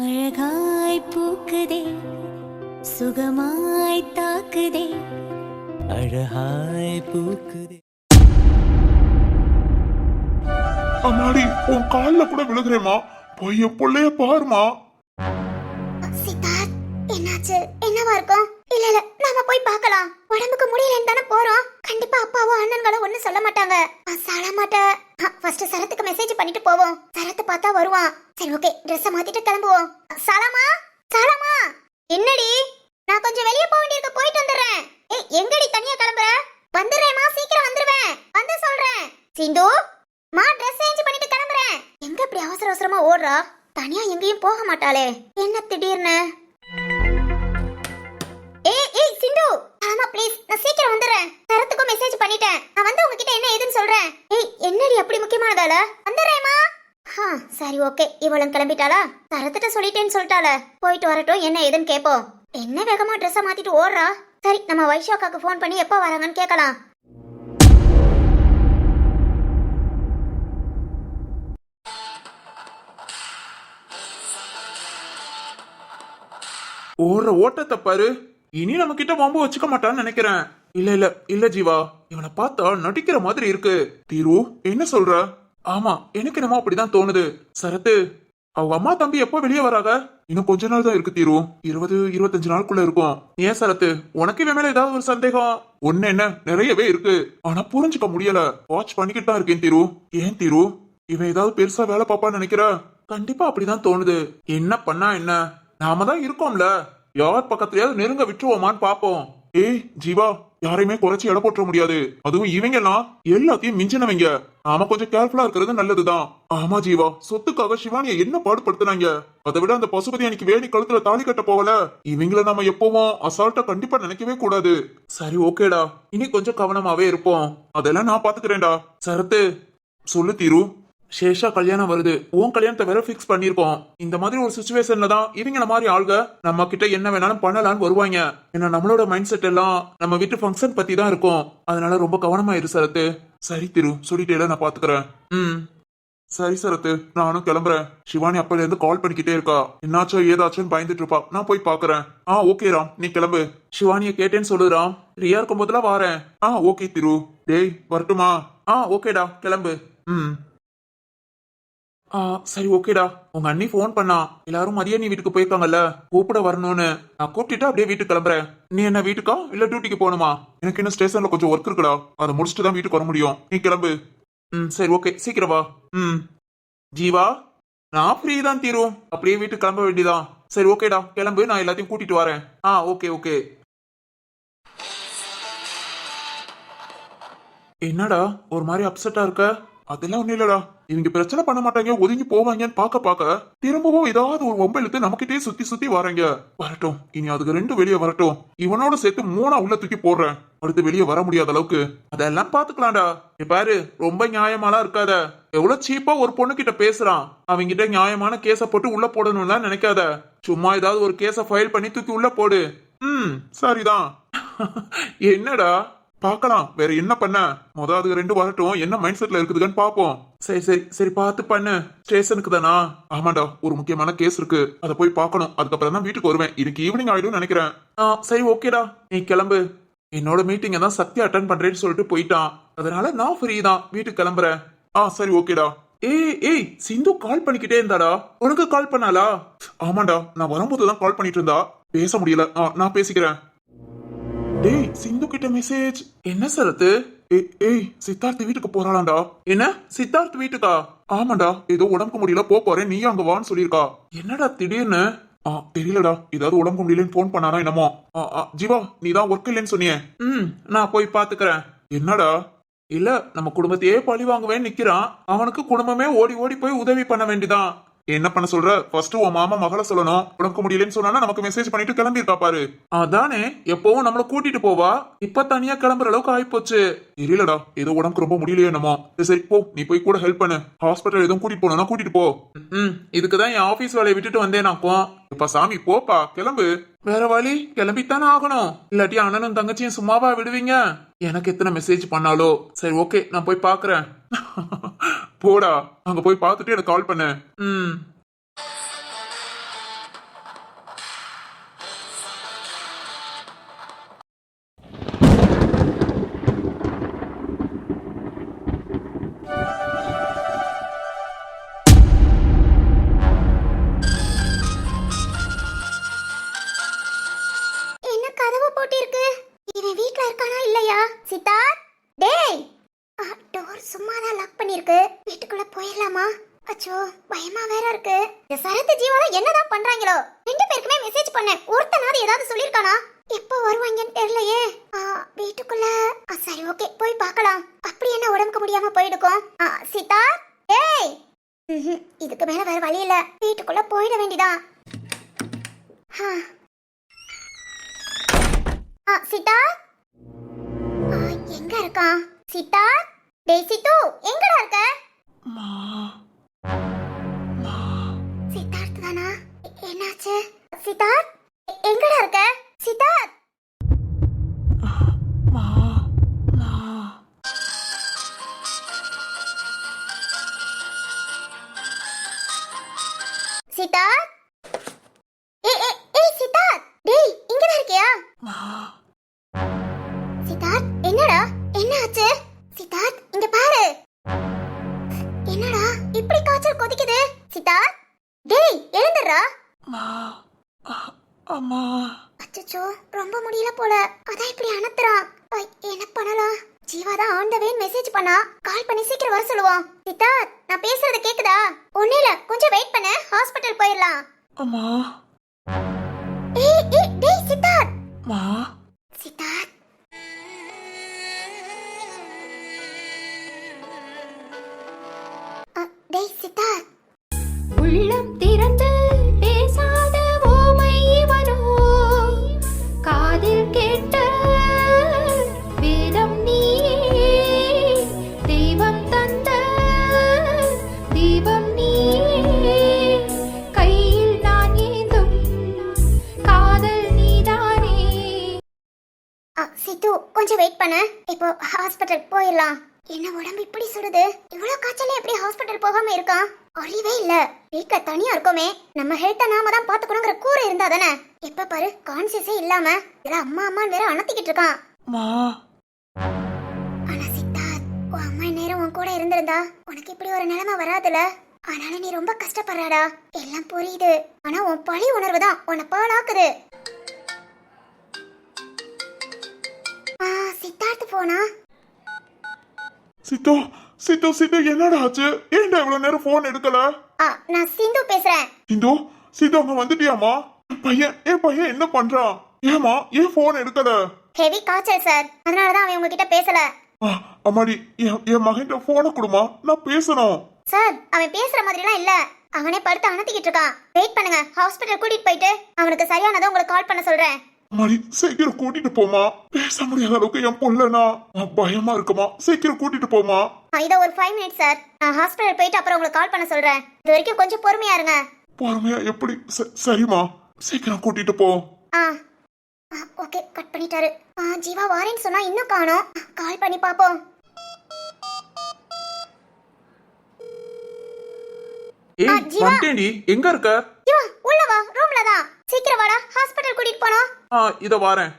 அழகாய் பூக்குதே சுகமாய் தாக்குதே அழகாய் பூக்குதே. அம்மாடி உன் கால்ல கூட விழுகிறேமா, போய் என் பிள்ளைய பாருமா. சித்தார்த், என்னாச்சு? என்னவா இருக்கும்? இல்ல இல்ல, நாம போய் பார்க்கலாம். உடம்புக்கு முடியலன்னு தானே போறோம். கண்டிப்பா அப்பாவோ அண்ணன்களோ ஒண்ணும் சொல்ல மாட்டாங்க. சலமாட்ட ஃபர்ஸ்ட் சரத்துக்கு மெசேஜ் பண்ணிட்டு போவோம். சரத்து பார்த்தா வருவான். சரி ஓகே, ட்ரெஸ் மாத்திட்டு கிளம்புவோம். சலமா, சலமா, என்னடி? நான் கொஞ்சம் வெளிய போக வேண்டியிருக்கு, போயிட்டு வந்துடுறேன். ஏய், எங்கடி தனியா கிளம்புற? வந்துடுறேம்மா, சீக்கிரம் வந்துருவேன். வந்து சொல்றேன். சிந்து மா, ட்ரெஸ் சேஞ்ச் பண்ணிட்டு கிளம்புறேன். எங்க இப்படி அவசர அவசரமா ஓடுறா? தனியா எங்கேயும் போக மாட்டாளே, என்ன திடீர்னு? ஏய் ஏய் சிந்து, ஆமா ப்ளீஸ், நான் சீக்கிரம் வந்துறேன். சரத்துக்கு மெசேஜ் பண்ணிட்டேன். நான் வந்து உங்ககிட்ட என்ன ஏதுன்னு சொல்றேன். ஏய், என்னடி அப்படி முக்கியமானதால? வந்துறேமா. சரி ஓகே, இவளும் கிளம்பிட்டாளா? சரத்திட்ட சொல்லிட்டேன்னு சொல்லிட்டாள. போயிட்டு வரட்டும், என்ன ஏதுன்னு கேப்போம். என்ன வேகமா ட்ரெஸ்ஸை மாத்திட்டு ஓடுறா? சரி, நம்ம வைஷாக்காக்கு ஃபோன் பண்ணி எப்போ வராங்கன்னு கேட்கலாம். ஓடுற ஓட்டத்தை பாரு. இனி நம்ம கிட்ட வம்பு வச்சுக்க மாட்டான்னு நினைக்கிறேன். இல்ல இல்ல இல்ல ஜீவா, இவனை பார்த்தா நடிக்கிற மாதிரி இருக்கு. தீரு, என்ன சொல்ற? ஆமா, எனக்கு என்னமோ அப்படிதான் தோணுது. சரத்து, அவங்க அம்மா தம்பி எப்போ வெளியே வராங்க? இன்னும் கொஞ்ச நாள் தான் இருக்கு தீரு, 20-25 நாளுக்குள்ள இருக்கும். ஏன் சரத்து, உனக்கு இவன் மேல ஏதாவது ஒரு சந்தேகம்? ஒண்ணு என்ன, நிறையவே இருக்கு. ஆனா புரிஞ்சுக்க முடியல. வாட்ச் பண்ணிக்கிட்டு தான் இருக்கேன் தீரு. ஏன் தீரு, இவன் ஏதாவது பெருசா வேலை பாப்பான்னு நினைக்கிற? கண்டிப்பா அப்படிதான் தோணுது. என்ன பண்ணா என்ன, நாம தான் இருக்கோம்ல, யார் பக்கத்துலயாவது நெருங்க விட்டுருவோமான்னு பாப்போம். ஏய் ஜீவா, யாரையுமே குறைச்சி எடை போட்டுற முடியாது. அதுவும் இவங்க எல்லாம் எல்லாத்தையும் மிஞ்சினவங்க. நாம கொஞ்சம் கேர்ஃபுல்லா இருக்கிறது நல்லதுதான். ஆமா ஜீவா, சொத்துக்காக சிவானிய என்ன பாடுபடுத்தினாங்க. அதை விட அந்த பசுபதி அன்னைக்கு வேணி கழுத்துல தாலி கட்ட போகல. இவங்கள நாம எப்பவும் அசால்ட்டா கண்டிப்பா நினைக்கவே கூடாது. சரி ஓகேடா, இனி கொஞ்சம் கவனமாவே இருப்போம். அதெல்லாம் நான் பாத்துக்கிறேன்டா. சரத்து, சொல்லு தீரு. சேஷா கல்யாணம் வருது, உன் கல்யாணத்தை வேற பிக்ஸ் பண்ணிருக்கோம். இந்த மாதிரி ஒரு சிச்சுவேஷன்ல தான் இவங்கள மாதிரி ஆளுங்க நம்ம கிட்ட என்ன வேணாலும் பண்ணலான்னு வருவாங்க. ஏன்னா நம்மளோட மைண்ட் செட் எல்லாம் நம்ம வீட்டு ஃபங்க்ஷன் பத்தி தான் இருக்கும். அதனால ரொம்ப கவனமா இரு சரத்து. சரி திரு, சொல்லிட்டே நான் பாத்துக்கிறேன். சரி சரத்து, நானும் கிளம்புறேன். சிவானி அப்பல இருந்து கால் பண்ணிக்கிட்டே இருக்கா. என்னாச்சோ ஏதாச்சும் பயந்துட்டு இருப்பா, நான் போய் பாக்குறேன். ஓகே ராம், நீ கிளம்பு. சிவானிய கேட்டேன்னு சொல்லு ராம். ரியா இருக்கும் போதுலாம் வாரேன். ஓகே திரு. டேய் வரட்டுமா? ஓகேடா, கிளம்பு. சரி ஓகேடா. உங்க அண்ணி போன் பண்ணா, எல்லாரும் மதியம் நீ வீட்டுக்கு போயிருக்காங்கல்ல, கூப்பிட வரணும்னு. நான் கூப்பிட்டுட்டு அப்படியே வீட்டுக்கு கிளம்புறேன். நீ என்ன வீட்டுக்கா இல்ல டியூட்டிக்கு போகணுமா? எனக்கு இன்னும் ஸ்டேஷன்ல கொஞ்சம் ஒர்க் இருக்குடா, அதை முடிச்சுட்டு தான் வீட்டுக்கு வர முடியும். நீ கிளம்பு. சரி ஓகே, சீக்கிரம் வா. ஜீவா, நான் ஃப்ரீ தான் தீரும், அப்படியே வீட்டுக்கு கிளம்ப வேண்டியதான். சரி ஓகேடா, கிளம்பு, நான் எல்லாத்தையும் கூட்டிட்டு வரேன். Okay okay. என்னடா ஒரு மாதிரி அப்செட்டா இருக்க? அதெல்லாம் ஒண்ணு இல்லடா, இவங்க பிரச்சனை பண்ண மாட்டாங்க, ஒதுங்கி போவாங்கன்னு பாக்க திரும்பவும் ஏதாவது ஒரு ஒம்ப இழுத்து நமக்கிட்டே சுத்தி சுத்தி வராங்க. வரட்டும், இனி அதுக்கு 2 வெளியே வரட்டும். இவனோட சேர்த்து 3 உள்ள தூக்கி போடுறேன். அடுத்து வெளியே வர முடியாத அளவுக்கு. அதெல்லாம் பாத்துக்கலாம்டா. பாரு, ரொம்ப நியாயமாலாம் இருக்காத. எவ்வளவு சீப்பா ஒரு பொண்ணு கிட்ட பேசுறான். அவங்கிட்ட நியாயமான கேஸ போட்டு உள்ள போடணும்லாம் நினைக்காத. சும்மா ஏதாவது ஒரு கேஸ ஃபைல் பண்ணி தூக்கி உள்ள போடு. சரிதான். என்னடா பாக்கலாம், வேற என்ன பண்ண? அது 2 வரட்டும், என்ன மைண்ட் செட்ல இருக்குதுன்னு பாப்போம். சரி சரி சரி, பார்த்து பண்ணு. ஸ்டேஷனுக்கு தானா? ஆமாண்டா, ஒரு முக்கியமான கேஸ் இருக்கு, அதை போய் பார்க்கணும். அதுக்கப்புறம் தான் வீட்டுக்கு வருவேன். இன்னைக்கு ஈவினிங் ஆயிடும் நினைக்கிறேன். சரி ஓகேடா, நீ கிளம்பு. என்னோட மீட்டிங் தான் சத்யா அட்டன் பண்றேன்னு சொல்லிட்டு போயிட்டான். அதனால நான் ஃப்ரீ தான், வீட்டுக்கு கிளம்புறேன். சரி ஓகேடா. ஏய் சிந்து கால் பண்ணிக்கிட்டே இருந்தாடா. உனக்கு கால் பண்ணாலா? ஆமாண்டா, நான் வரும்போதுதான் கால் பண்ணிட்டு இருந்தா, பேச முடியல. நான் பேசிக்கிறேன். டேய், சிந்து கிட்ட மெசேஜ். என்ன சரத்து? ஏய் சித்தார்த் வீட்டுக்கு போறாளாண்டா. என்ன, சித்தார்த் வீட்டுக்கா? ஆமாண்டா, ஏதோ உடம்புக்கு முடியல, போறேன், நீ அங்க வான்னு சொல்லிருக்கா. என்னடா திடீர்னு? தெரியலடா, ஏதாவது உடம்புக்கு முடியலன்னு போன் பண்ணாரா என்னமோ. ஜீவா, நீ தான் ஒர்க் இல்லைன்னு சொன்னியே. நான் போய் பாத்துக்கிறேன். என்னடா? இல்ல, நம்ம குடும்பத்தையே பழி வாங்குவேன்னு நிக்கிறான். அவனுக்கு குடும்பமே ஓடி ஓடி போய் உதவி பண்ண வேண்டிதான். என்ன பண்ண சொல்ற? ஃபர்ஸ்ட் உன் மாமா மகளை சொல்லணும். உனக்கு முடியலன்னு சொன்னா நமக்கு மெசேஜ் பண்ணிட்டு கிளம்பி இருக்கா பாரு. அதானே, எப்பவும் நம்மள கூட்டிட்டு போவா, இப்ப தனியா கிளம்புற அளவுக்கு ஆயிப்போச்சு. தெரியலடா, ஏதோ உடம்புக்கு ரொம்ப முடியலையே என்னமோ. சரி போ, நீ போய் கூட ஹெல்ப் பண்ணு. ஹாஸ்பிட்டல் எதுவும் கூட்டிட்டு போனா கூட்டிட்டு போ. இதுக்குதான் என் ஆபீஸ் வேலையை விட்டுட்டு வந்தேனாக்கும். இப்ப சாமி போப்பா, கிளம்பு. வேற வழி, கிளம்பித்தானே ஆகணும். இல்லாட்டி அண்ணனும் தங்கச்சியும் சும்மாவா விடுவீங்க? எனக்கு எத்தனை மெசேஜ் பண்ணாலோ. சரி ஓகே, நான் போய் பாக்குறேன். போடா, அங்க போய் பார்த்துட்டு எனக்கு கால் பண்ணு. எல்லாம் என்னதான் பண்றாங்களோ? ரெண்டு பேருக்குமே மெசேஜ் பண்ணேன், ஒருத்தனாவது ஏதாவது சொல்லிருக்கானா? எப்போ வருவாங்கன்னு தெரியலையே. வீட்டுக்குள்ள சரி ஓகே போய் பார்க்கலாம். அப்படி என்ன உடம்புக்கு முடியாம போயிடுக்கும். சீதா ஏய் இதுக்கு மேல வேற வழி இல்ல, வீட்டுக்குள்ள போயிட வேண்டியதான். சீதா எங்க இருக்கா? சீதா டேய் சீது எங்கடா இருக்க? சித்தார்த் தானா? என்னாச்சு? சித்தார்த் எங்கடா இருக்க? சித்தார்த் சித்தார்த் ஏய் சித்தார்த் டேய் இங்கதான் இருக்கியா? சித்தார்த் என்னடா என்ன ஆச்சு? சித்தார்த் இங்க பாரு. என்னடா இப்படி காய்ச்சல் கொதிக்குது? சித்தார்த் டேய் எழுந்துடுறா. அம்மா அச்சச்சோ ரொம்ப முடியல போல, அதான் இப்படி அனத்துறான். என்ன பண்ணலாம்? ஜீவா தான் ஆன் த வே மெசேஜ் பண்ணா, கால் பண்ணி சீக்கிரம் வர சொல்லுவோம். சித்தார்த் நான் பேசுறது கேக்குதா? ஒண்ணே இல்ல கொஞ்சம் வெயிட் பண்ணு, ஹாஸ்பிடல் போயிடலாம். அம்மா ஏய் டேய் சித்தார்த். மா சித்தார்த் டேய் சித்தார்த். உள்ளம் திறந்து பேசாத ஓமை இவனோ, காதில் கேட்ட வேதம் நீயே, தெய்வம் தந்த தீபம் நீயே, கையில் நான் ஏந்தும் காதல் நீதானே. சித்து கொஞ்சம் வெயிட் பண்ணு, இப்போ ஹாஸ்பிடல் போயிடலாம். என்ன உடம்பு இப்படி சுடுது? இவ்வளவு காய்ச்சல எப்படி ஹாஸ்பிடல் போகாம இருக்கான்? அறிவே இல்ல, வீட்ல தனியா இருக்கோமே, நம்ம ஹெல்த்த நாம தான் பாத்துக்கணுங்கிற கூரை இருந்தா தானே. எப்ப பாரு கான்சியஸே இல்லாம இதெல்லாம் அம்மா அம்மான்னு வேற அணத்திக்கிட்டு இருக்கான். ஆனா சித்தார்த் உன் அம்மா நேரம் உன் கூட இருந்திருந்தா உனக்கு இப்படி ஒரு நிலைமை வராதுல. ஆனால நீ ரொம்ப கஷ்டப்படுறாடா, எல்லாம் புரியுது. ஆனா உன் பழி உணர்வு தான் உன்னை பாழாக்குது. சித்தார்த் போனா சித்து சித்து சித்து என்னடா ஆச்சு? ஏன்டா இவ்வளவு நேரம் போன் எடுக்கல? நான் சிந்து பேசுறேன். சிந்து சித்து அங்க வந்துட்டியாமா? என் பையன் என்ன பண்றான்? ஏமா ஏன் போன் எடுக்கல? ஹெவி காய்ச்சல் சார், அதனாலதான் அவன் உங்ககிட்ட பேசல. அம்மாடி என் மகன் போனை கொடுமா, நான் பேசணும். சார் அவன் பேசுற மாதிரிலாம் இல்ல, அவனே படுத்து அணத்திக்கிட்டு இருக்கான். வெயிட் பண்ணுங்க, ஹாஸ்பிடல் கூட்டிட்டு போயிட்டு அவனுக்கு சரியானதை உங்களுக்கு கால் பண்ண சொல்றேன். அம்மாடி சீக்கிரம் கூட்டிட்டு போமா, பேச முடியாத அளவுக்கு என் பொண்ணா பயமா இருக்குமா, சீக்கிரம் கூட்டிட்டு போமா. இதோ ஒரு 5 மினிட்ஸ் சார், நான் ஹாஸ்பிடல் போயிட்டு அப்புறம் உங்களுக்கு கால் பண்ண சொல்றேன். இது வரைக்கும் கொஞ்சம் பொறுமையா இருங்க. பொறுமையா எப்படி? சரிம்மா சீக்கிரம் கூட்டிட்டு போ. ஓகே கட் பண்ணிட்டாரு. ஜீவா வாரேன்னு சொன்னா இன்னும் காணோம், கால் பண்ணி பாப்போம். ஜீவா எங்க இருக்க? ஜீவா உள்ள வா, ரூம்ல தான். சீக்கிரம் வாடா, ஹாஸ்பிடல் கூட்டிட்டு போணும். இத வாரேன்.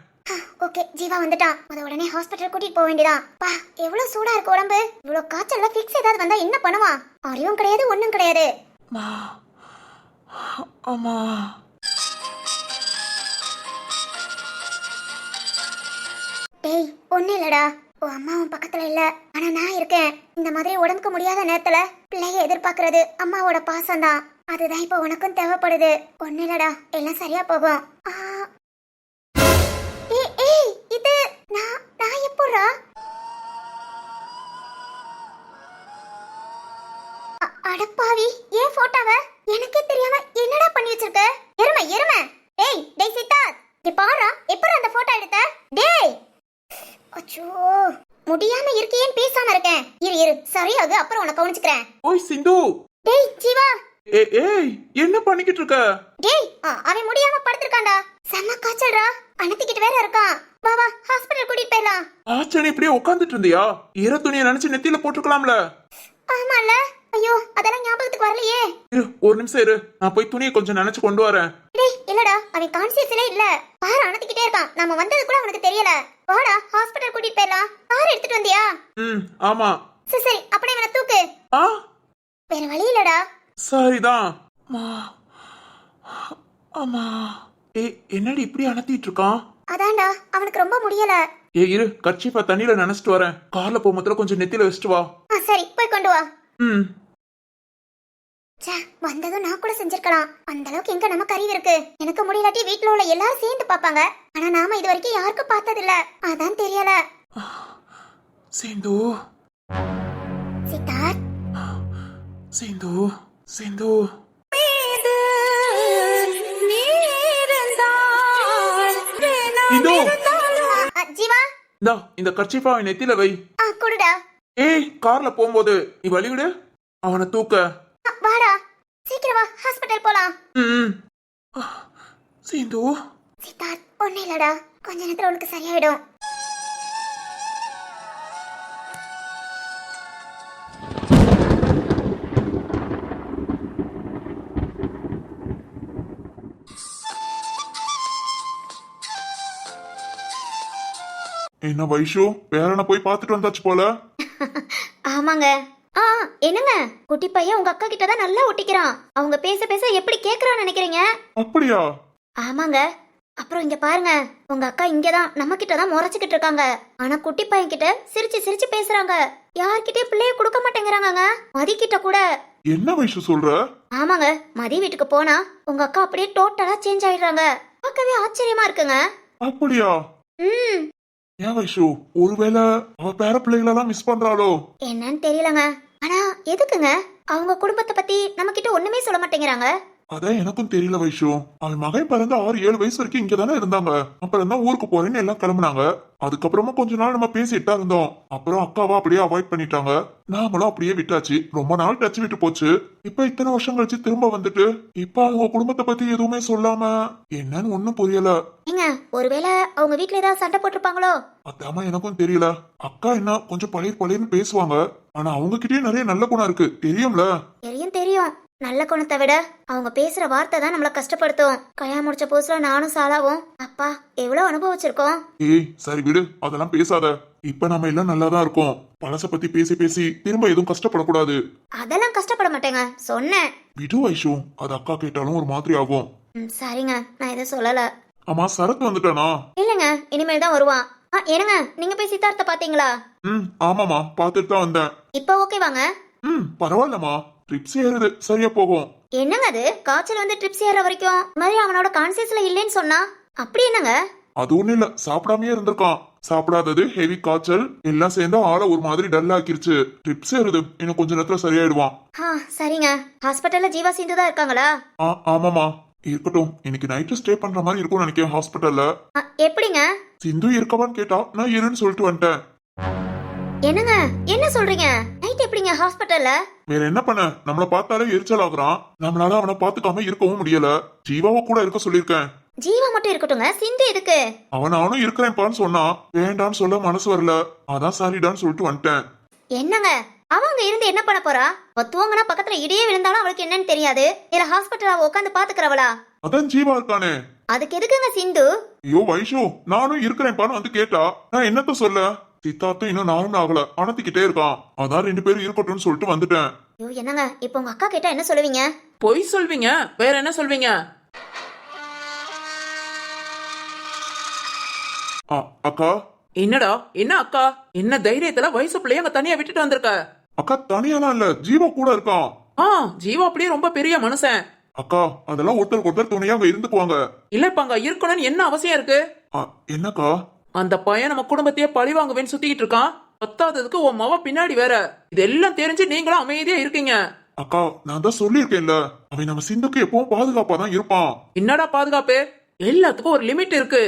ஓகே ஜீவா வந்துட்டான், அத உடனே ஹாஸ்பிடல் கூட்டிட்டு போக வேண்டியதான். பா எவ்வளவு சூடா இருக்கு உடம்பு. இவ்வளவு காய்ச்சல்ல ஃபிக்ஸ் ஏதாவது வந்தா என்ன பண்ணுவான்? அறிவும் கிடையாது ஒண்ணும் கிடையாது. அம்மா டேய் ஒண்ணு இல்லடா, உன் அம்மாவும் பக்கத்துல இல்ல, ஆனா நான் இருக்கேன். இந்த மாதிரி உடம்புக்கு முடியாத நேரத்துல பிள்ளைய எதிர்பார்க்கறது அம்மாவோட பாசம் தான். அதுதான் இப்ப உனக்கும் தேவைப்படுது. ஒண்ணு இல்லடா, எல்லாம் சரியா போகும். ஏய் இது நான் எப்போடா? அடப்பாவி, ஏன் போட்டோவை எனக்கே தெரியாம என்னடா பண்ணி வச்சிருக்க? எருமை டேய் சித்தார்த் நீ பாரு, எப்பற அந்த போட்டோ எடுத்த? டேய் அச்சோ முடியாம இருக்கேன், பேசாம இருக்கேன். இரு சரியாகு, அப்புறம் உன்னை கவனிச்சுக்கிறேன். ஓய் சிந்து. டேய் ஜீவா. ஏய் என்ன பண்ணிக்கிட்டு இருக்க? டேய் அவன் முடியாம படுத்திருக்கான்டா, செம்ம காய்ச்சல்டா, அனத்திக்கிட்டு வேற இருக்கான். வா ஹாஸ்பிடல் கூட்டிட்டு போயிடலாம். ஆச்சனே இப்படியே உட்கார்ந்துட்டு இருந்தியா? ஈர துணியை நினைச்சு நெத்தியில போட்டுக்கலாம்ல. ஆமால, ஐயோ அதெல்லாம் ஞாபகத்துக்கு வரலையே. ஒரு நிமிஷம் இரு, நான் போய் துணியை கொஞ்சம் நினைச்சு கொண்டு வரேன். டேய் இல்லடா, அவன் கான்சியஸ்ல இல்ல, பாரு அனத்திக்கிட்டே இருக்கான். நாம வந்தது கூட அவனுக்கு தெரியல. வாடா ஹாஸ்பிடல் கூட்டிட்டு போயிடலாம். கார் எடுத்துட்டு வந்தியா? ஆமா. சரி அப்படியே இவனை தூக்கு. வேற வழி இல்லடா. சரிதான். அம்மா என்னடி இப்படி அனத்திட்டு இருக்கான்? அதான்டா அவனுக்கு ரொம்ப முடியல. இரு, கர்ச்சீஃபை தண்ணியில நினைச்சிட்டு வரேன். கார்ல போகும்போது கொஞ்சம் நெத்தியில வச்சுட்டு வா. சரி போய் கொண்டு வா. ச்சே, வந்ததும் நான் கூட செஞ்சிருக்கலாம். அந்த அளவுக்கு எங்க நமக்கு அறிவு இருக்கு. எனக்கு முடியலாட்டி வீட்ல உள்ள எல்லாரும் சேர்ந்து பாப்பாங்க. ஆனா நாம இது வரைக்கும் யாருக்கும் பார்த்தது இல்ல. அதான் தெரியல. சிந்து சித்தார்த், சிந்து சிந்து இந்தோ ஜீவா, இந்தா இந்த கர்ச்சீஃபா நெத்தில வை. குடுடா. ஏய் கார்ல போகும்போது நீ வழிவிடு, அவனை தூக்க. வாடா, சீக்கிரம் வா, ஹாஸ்பிடல் போலாம். ம். சிந்து சித்தார்த், ஒண்ணு இல்லடா, கொஞ்ச நேரத்துல உனக்கு சரியாயிடும். என்ன வைஷு, பேரனை போய் பார்த்துட்டு வந்தாச்சு போல. ஆமாங்க. என்னங்க, குட்டி பையன் உங்க அக்கா கிட்ட தான் நல்லா ஒட்டிக்கிறான். அவங்க பேச பேச எப்படி கேக்குறான்னு நினைக்கிறீங்க? அப்படியா? ஆமாங்க. அப்புறம் இங்க பாருங்க, உங்க அக்கா இங்கதான் நம்ம கிட்ட தான் முறைச்சுக்கிட்டு இருக்காங்க. ஆனா குட்டி பையன் கிட்ட சிரிச்சு சிரிச்சு பேசுறாங்க. யார்கிட்டயும் பிள்ளைய கொடுக்க மாட்டேங்கிறாங்க. மதி கிட்ட கூட. என்ன வைஷு சொல்ற? ஆமாங்க, மதி வீட்டுக்கு போனா உங்க அக்கா அப்படியே டோட்டலா சேஞ்ச் ஆயிடுறாங்க. பார்க்கவே ஆச்சரியமா இருக்குங்க. அப்படியா? ம், ஏன் வைஷு, ஒருவேளை அவ பேர பிள்ளைகளெல்லாம் மிஸ் பண்றாளோ? என்னன்னு தெரியலங்க. ஆனா எதுக்குங்க அவங்க குடும்பத்தை பத்தி நம்ம கிட்ட ஒண்ணுமே சொல்ல மாட்டேங்கிறாங்க? அதான் எனக்கும் தெரியல வைஷு. அவன் மகன் பிறந்த 6-7 வயசு வரைக்கும் இங்க தானே இருந்தாங்க. அப்புறம் தான் ஊருக்கு போறேன்னு எல்லாம் கிளம்புனாங்க. அதுக்கப்புறமா கொஞ்ச நாள் நம்ம பேசிட்டா இருந்தோம். அப்புறம் அக்காவா அப்படியே அவாய்ட் பண்ணிட்டாங்க. நாமளும் அப்படியே விட்டாச்சு. ரொம்ப நாள் டச் விட்டு போச்சு. இப்ப இத்தனை வருஷம் கழிச்சு திரும்ப வந்துட்டு இப்ப அவங்க குடும்பத்தை பத்தி எதுவுமே சொல்லாம என்னன்னு ஒண்ணும் புரியல. ஏங்க, ஒருவேளை அவங்க வீட்ல ஏதாவது சண்டை போட்டிருப்பாங்களோ? அதாம எனக்கும் தெரியல. அக்கா என்ன கொஞ்சம் பழையன்னு பேசுவாங்க. ஆனா அவங்க கிட்டயே நிறைய நல்ல குணம் இருக்கு, தெரியும்ல? தெரியும் தெரியும். நல்ல குணத்தை விட அவங்க பேசுற வார்த்தை தான் நம்மள கஷ்டப்படுத்தும். கல்யாணம் முடிச்ச புதுசுல நானும் சாலாவும் அப்பா எவ்வளவு அனுபவிச்சிருக்கோம். ஏய் சரி விடு, அதெல்லாம் பேசாத. இப்ப நம்ம எல்லாம் நல்லாதான் இருக்கோம். பழச பத்தி பேசி பேசி திரும்ப எதுவும் கஷ்டப்படக்கூடாது. அதெல்லாம் கஷ்டப்பட மாட்டேங்க, சொன்னேன். விடு வைஷு, அது அக்கா கேட்டாலும் ஒரு மாதிரி ஆகும். சரிங்க, நான் எதுவும் சொல்லல. ஆமா, சரத் வந்துட்டானா? இல்லங்க, இனிமேல் தான் வருவான். என்னங்க, நீங்க போய் சித்தார்த்த பாத்தீங்களா? ஆமாமா, பாத்துட்டு தான் வந்தேன். இப்ப ஓகேவாங்க? பரவாயில்லமா, ட்ரிப்ஸ் ஏறுது, சரியா போகும். என்னங்க அது, காய்ச்சல் வந்து ட்ரிப்ஸ் ஏற வரைக்கும் மாதிரி அவனோட கான்சியஸ்ல இல்லைன்னு சொன்னா அப்படி என்னங்க? அது ஒண்ணு இல்ல, சாப்பிடாமயே இருந்திருக்கான். சாப்பிடாதது, ஹெவி காய்ச்சல் எல்லாம் சேர்ந்து ஆள ஒரு மாதிரி டல் ஆக்கிருச்சு. ட்ரிப்ஸ் ஏறுது, இன்னும் கொஞ்ச நேரத்துல சரியாயிடுவான். சரிங்க. ஹாஸ்பிட்டல்ல ஜீவா சிந்து தான் இருக்காங்களா? ஆமாமா, இருக்கட்டும். இன்னைக்கு நைட்டு ஸ்டே பண்ற மாதிரி இருக்கும்னு நினைக்கிறேன் ஹாஸ்பிட்டல்ல. எப்படிங்க? சிந்து இருக்கவான்னு கேட்டா நான் இருன்னு சொல்லிட்டு வந்துட்டேன். என்னங்க, என்ன சொல்றீங்க? நைட் எப்படிங்க ஹாஸ்பிட்டல்ல? வேற என்ன பண்ண, நம்மள பார்த்தாலே எரிச்சல் ஆகுறான். நம்மளால அவனை பாத்துக்காம இருக்கவும் முடியல. ஜீவாவை கூட இருக்க சொல்லிருக்கேன். ஜீவா மட்டும் இருக்கட்டுங்க, சிந்து எதுக்கு? அவன் நானும் இருக்கிறேன்பான்னு சொன்னா வேண்டான்னு சொல்ல மனசு வரல. அதான் சாரிடான்னு சொல்லிட்டு வந்துட்டேன். என்னங்க, அவங்க இருந்து என்ன பண்ண போறா? தூங்கினா பக்கத்துல இடியே விழுந்தாலும் அவளுக்கு என்னன்னு தெரியாது. இல்ல ஹாஸ்பிட்டல்ல உட்காந்து பாத்துக்கிறவளா? அதான் ஜீவா இருக்கானே. அதுக்கு எதுக்குங்க சிந்து? ஐயோ வைஷு, நானும் இருக்கிறேன்பான்னு வந்து கேட்டா நான் என்னத்த சொல்ல? சித்தார்த்தும் இன்னும் நானும் ஆகல, அணத்திக்கிட்டே இருக்கான். அதான் 2 பேரும் இருக்கட்டும்னு சொல்லிட்டு வந்துட்டேன். ஐயோ என்னங்க, இப்ப உங்க அக்கா கேட்டா என்ன சொல்லுவீங்க? பொய் சொல்வீங்க, வேற என்ன சொல்வீங்க? அக்கா. என்னடா, என்ன அக்கா? என்ன தைரியத்துல வயசு பிள்ளைய அங்க தனியா விட்டுட்டு வந்திருக்க? அக்கா தனியாலாம் இல்ல, ஜீவா கூட இருக்கான். ஜீவா அப்படியே ரொம்ப பெரிய மனுஷன். அக்கா அதெல்லாம் ஒருத்தருக்கு ஒருத்தர் துணையா அங்க இருந்துக்குவாங்க. இல்லப்பா, அங்க இருக்கணும்னு என்ன அவசியம் இருக்கு? என்னக்கா? அந்த பையன் நம்ம குடும்பத்தையே பழி வாங்குவேன்னு சுத்திக்கிட்டு இருக்கான். பத்தாததுக்கு உன் மவ பின்னாடி வேற. இதெல்லாம் தெரிஞ்சு நீங்களும் அமைதியா இருக்கீங்க. அக்கா நான் தான் சொல்லியிருக்கேன்ல, அவன் நம்ம சிந்துக்கு எப்பவும் பாதுகாப்பா தான் இருப்பான். என்னடா பாதுகாப்பு? எல்லாத்துக்கும் ஒரு லிமிட் இருக்கு.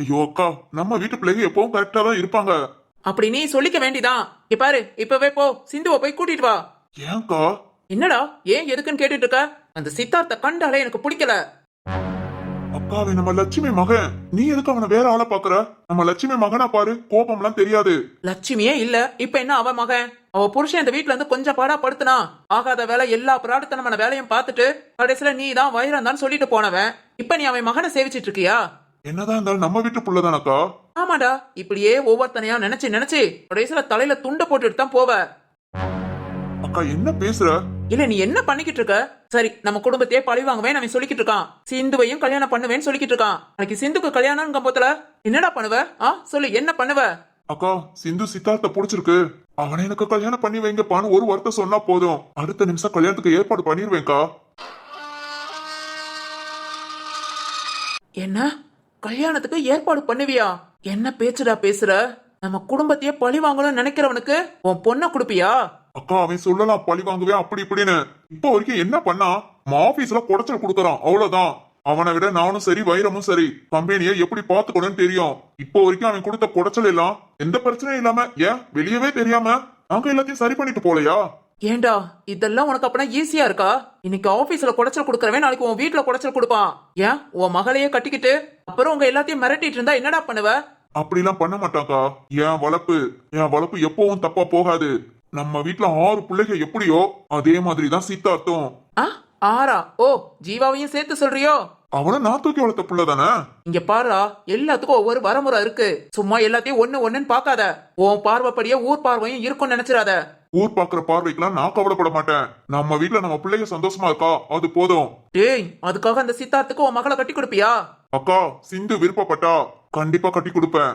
ஐயோ அக்கா, நம்ம வீட்டு பிள்ளைங்க எப்பவும் கரெக்டா தான் இருப்பாங்க. அப்படி நீ சொல்லிக்க வேண்டிதான். பாரு, இப்பவே போ, சிந்துவை போய் கூட்டிட்டு வா. ஏன்க்கா? என்னடா, ஏன் எதுக்குன்னு கேட்டுட்டு இருக்க? அந்த சித்தார்த்த கண்டாலே எனக்கு பிடிக்கல. அக்கா அவன் நம்ம லட்சுமி மகன், நீ எதுக்கு அவனை வேற ஆளை பாக்குற? நம்ம லட்சுமி மகனா பாரு, கோபம்லாம் தெரியாது. லட்சுமியே இல்ல, இப்ப என்ன அவ மகன்? அவ புருஷன் இந்த வீட்டுல இருந்து கொஞ்சம் பாடா படுத்துனா ஆகாத வேலை எல்லா பிராடுத்தனமான வேலையும் பார்த்துட்டு கடைசியில நீ தான் வைரம் தான் சொல்லிட்டு போனவன். இப்ப நீ அவன் மகனை சேவிச்சிட்டு இருக்கியா? என்னதான் இருந்தாலும் நம்ம வீட்டு புள்ளதானக்கா. ஆமாடா, இப்படியே ஒவ்வொருத்தனையா நினைச்சு நினைச்சு கடைசியில தலையில துண்டை போட்டுட்டு தான் போவ. அக்கா என்ன பேசுற? இல்ல நீ என்ன பண்ணிக்கிட்டு இருக்க? சரி, நம்ம குடும்பத்தையே பழி வாங்குவேன் அவன் சொல்லிக்கிட்டு இருக்கான். சிந்துவையும் கல்யாணம் பண்ணுவேன்னு சொல்லிக்கிட்டு இருக்கான். அன்னைக்கு சிந்துக்கு கல்யாணம் போதுல என்னடா பண்ணுவ? சொல்லு, என்ன பண்ணுவ? அக்கா சிந்து சித்தார்த்த புடிச்சிருக்கு. அவனை எனக்கு கல்யாணம் பண்ணி வைங்கப்பான்னு ஒரு வார்த்தை சொன்னா போதும், அடுத்த நிமிஷம் கல்யாணத்துக்கு ஏற்பாடு பண்ணிருவேன்க்கா. என்ன கல்யாணத்துக்கு ஏற்பாடு பண்ணுவியா? என்ன பேச்சுடா பேசுற? நம்ம குடும்பத்தையே பழி வாங்கணும்னு நினைக்கிறவனுக்கு உன் பொண்ணை கொடுப்பியா? அக்கா அவன் சொல்லலாம் பழி வாங்குவேன் அப்படி இப்படின்னு. இப்போ வரைக்கும் என்ன பண்ணா, ஆபீஸ்ல குடைச்சல் கொடுக்கறான் அவ்வளவுதான். அவனை விட நானும் சரி வைரமும் சரி கம்பெனியை எப்படி பாத்துக்கணும்னு தெரியும். இப்போ வரைக்கும் அவன் கொடுத்த குடைச்சல் எல்லாம் எந்த பிரச்சனையும் இல்லாம, ஏன் வெளியவே தெரியாம நாங்க எல்லாத்தையும் சரி பண்ணிட்டு போலையா? ஏண்டா இதெல்லாம் உனக்கு அப்பனா ஈஸியா இருக்கா? இன்னைக்கு ஆபீஸ்ல குடைச்சல் கொடுக்கறவன் நாளைக்கு உன் வீட்டுல குடைச்சல் கொடுப்பான். ஏன் உன் மகளையே கட்டிக்கிட்டு அப்புறம் உங்க எல்லாத்தையும் மிரட்டிட்டு இருந்தா என்னடா பண்ணுவ? அப்படிலாம் பண்ண மாட்டாக்கா. என் வளப்பு எப்பவும் தப்பா போகாது. நம்ம வீட்டுல 6 பிள்ளைங்க எப்படியோ அதே மாதிரிதான் சித்தார்த்தும். ஆ 6? ஓ ஜீவாவையும் சேர்த்து சொல்றியோ? அவனும் நான் தூக்கி வளர்த்த புள்ள தானே. இங்க பாருடா, எல்லாத்துக்கும் ஒவ்வொரு வரமுறை இருக்கு. சும்மா எல்லாத்தையும் ஒண்ணுன்னு பாக்காத. உன் பார்வைப்படியே ஊர் பார்வையும் இருக்கும்னு நினைச்சிடாத. ஊர் பாக்குற பார்வைக்கெல்லாம் நான் கவலைப்பட மாட்டேன். நம்ம வீட்டுல நம்ம பிள்ளைங்க சந்தோஷமா இருக்கா அது போதும். டேய் அதுக்காக அந்த சித்தார்த்துக்கு உன் மகளை கட்டி கொடுப்பியா? அக்கா சிந்து விருப்பப்பட்டா கண்டிப்பா கட்டி கொடுப்பேன்.